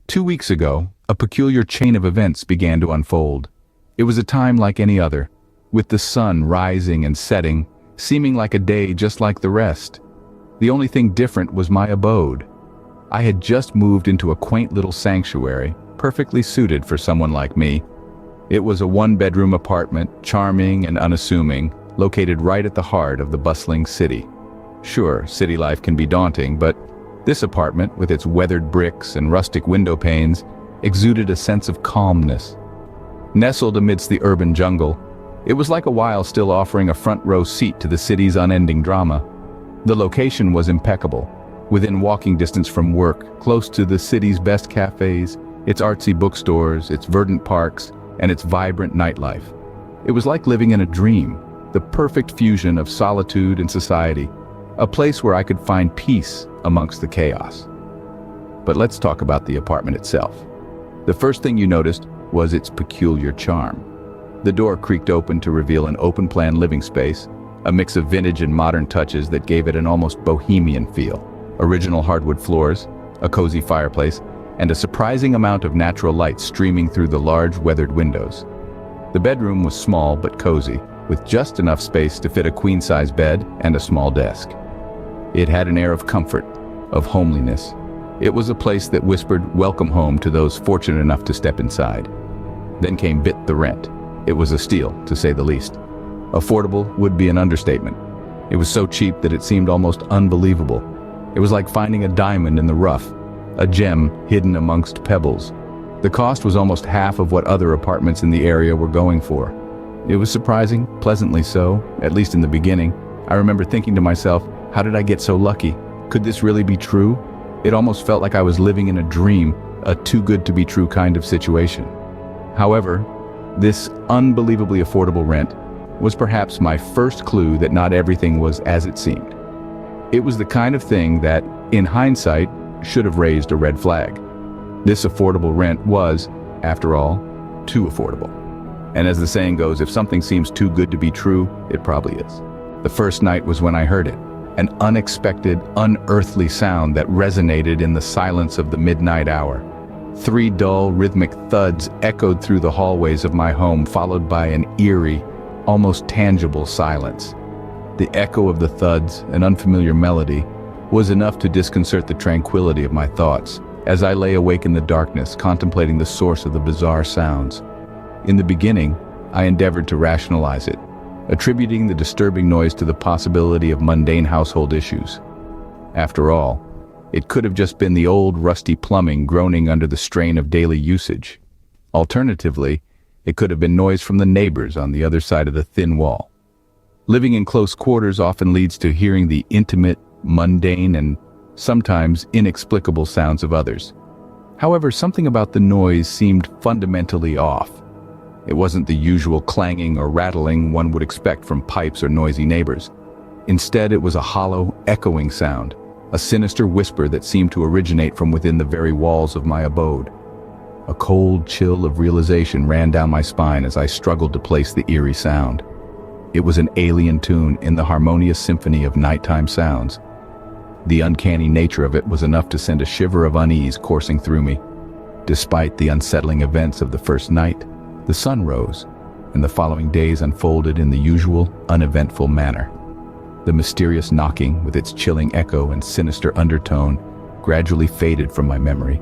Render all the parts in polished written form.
2 weeks ago, a peculiar chain of events began to unfold. It was a time like any other, with the sun rising and setting, seeming like a day just like the rest. The only thing different was my abode. I had just moved into a quaint little sanctuary, perfectly suited for someone like me. It was a one-bedroom apartment, charming and unassuming, located right at the heart of the bustling city. Sure, city life can be daunting, but this apartment, with its weathered bricks and rustic window panes, exuded a sense of calmness. Nestled amidst the urban jungle, it was like a while still offering a front-row seat to the city's unending drama. The location was impeccable, within walking distance from work, close to the city's best cafes, its artsy bookstores, its verdant parks, and its vibrant nightlife. It was like living in a dream, the perfect fusion of solitude and society, a place where I could find peace amongst the chaos. But let's talk about the apartment itself. The first thing you noticed was its peculiar charm. The door creaked open to reveal an open-plan living space, a mix of vintage and modern touches that gave it an almost bohemian feel. Original hardwood floors, a cozy fireplace, and a surprising amount of natural light streaming through the large weathered windows. The bedroom was small but cozy, with just enough space to fit a queen-size bed and a small desk. It had an air of comfort, of homeliness. It was a place that whispered welcome home to those fortunate enough to step inside. Then came the rent. It was a steal, to say the least. Affordable would be an understatement. It was so cheap that it seemed almost unbelievable. It was like finding a diamond in the rough, a gem hidden amongst pebbles. The cost was almost half of what other apartments in the area were going for. It was surprising, pleasantly so, at least in the beginning. I remember thinking to myself, how did I get so lucky? Could this really be true? It almost felt like I was living in a dream, a too-good-to-be-true kind of situation. However, this unbelievably affordable rent was perhaps my first clue that not everything was as it seemed. It was the kind of thing that, in hindsight, should have raised a red flag. This affordable rent was, after all, too affordable. And as the saying goes, if something seems too good to be true, it probably is. The first night was when I heard it. An unexpected, unearthly sound that resonated in the silence of the midnight hour. 3 dull, rhythmic thuds echoed through the hallways of my home, followed by an eerie, almost tangible silence. The echo of the thuds, an unfamiliar melody, was enough to disconcert the tranquility of my thoughts, as I lay awake in the darkness, contemplating the source of the bizarre sounds. In the beginning, I endeavored to rationalize it, attributing the disturbing noise to the possibility of mundane household issues. After all, it could have just been the old rusty plumbing groaning under the strain of daily usage. Alternatively, it could have been noise from the neighbors on the other side of the thin wall. Living in close quarters often leads to hearing the intimate, mundane, and sometimes inexplicable sounds of others. However, something about the noise seemed fundamentally off. It wasn't the usual clanging or rattling one would expect from pipes or noisy neighbors. Instead, it was a hollow, echoing sound, a sinister whisper that seemed to originate from within the very walls of my abode. A cold chill of realization ran down my spine as I struggled to place the eerie sound. It was an alien tune in the harmonious symphony of nighttime sounds. The uncanny nature of it was enough to send a shiver of unease coursing through me. Despite the unsettling events of the first night, the sun rose, and the following days unfolded in the usual, uneventful manner. The mysterious knocking, with its chilling echo and sinister undertone, gradually faded from my memory,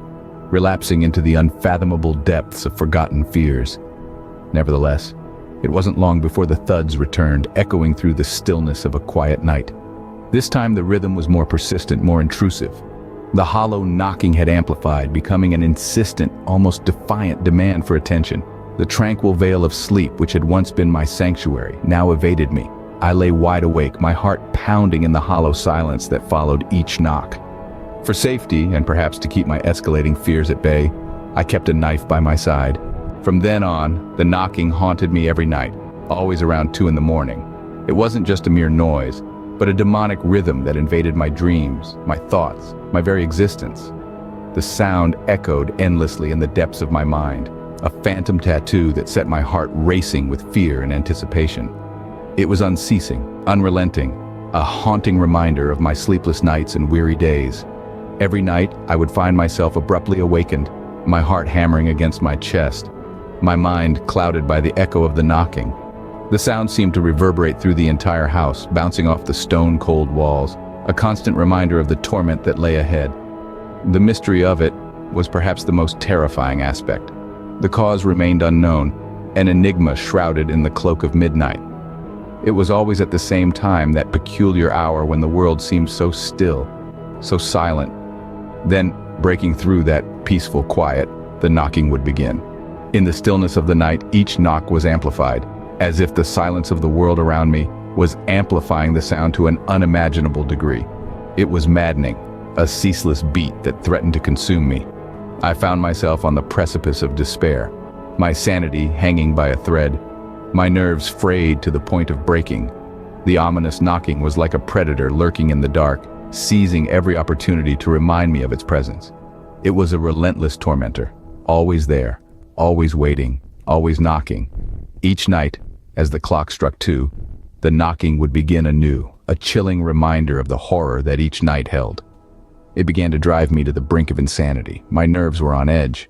relapsing into the unfathomable depths of forgotten fears. Nevertheless, it wasn't long before the thuds returned, echoing through the stillness of a quiet night. This time the rhythm was more persistent, more intrusive. The hollow knocking had amplified, becoming an insistent, almost defiant demand for attention. The tranquil veil of sleep, which had once been my sanctuary, now evaded me. I lay wide awake, my heart pounding in the hollow silence that followed each knock. For safety, and perhaps to keep my escalating fears at bay, I kept a knife by my side. From then on, the knocking haunted me every night, always around 2 a.m. It wasn't just a mere noise, but a demonic rhythm that invaded my dreams, my thoughts, my very existence. The sound echoed endlessly in the depths of my mind, a phantom tattoo that set my heart racing with fear and anticipation. It was unceasing, unrelenting, a haunting reminder of my sleepless nights and weary days. Every night, I would find myself abruptly awakened, my heart hammering against my chest, my mind clouded by the echo of the knocking. The sound seemed to reverberate through the entire house, bouncing off the stone-cold walls, a constant reminder of the torment that lay ahead. The mystery of it was perhaps the most terrifying aspect. The cause remained unknown, an enigma shrouded in the cloak of midnight. It was always at the same time, that peculiar hour when the world seemed so still, so silent. Then, breaking through that peaceful quiet, the knocking would begin. In the stillness of the night, each knock was amplified, as if the silence of the world around me was amplifying the sound to an unimaginable degree. It was maddening, a ceaseless beat that threatened to consume me. I found myself on the precipice of despair, my sanity hanging by a thread, my nerves frayed to the point of breaking. The ominous knocking was like a predator lurking in the dark, seizing every opportunity to remind me of its presence. It was a relentless tormentor, always there, always waiting, always knocking. Each night, as the clock struck 2, the knocking would begin anew, a chilling reminder of the horror that each night held. It began to drive me to the brink of insanity. My nerves were on edge,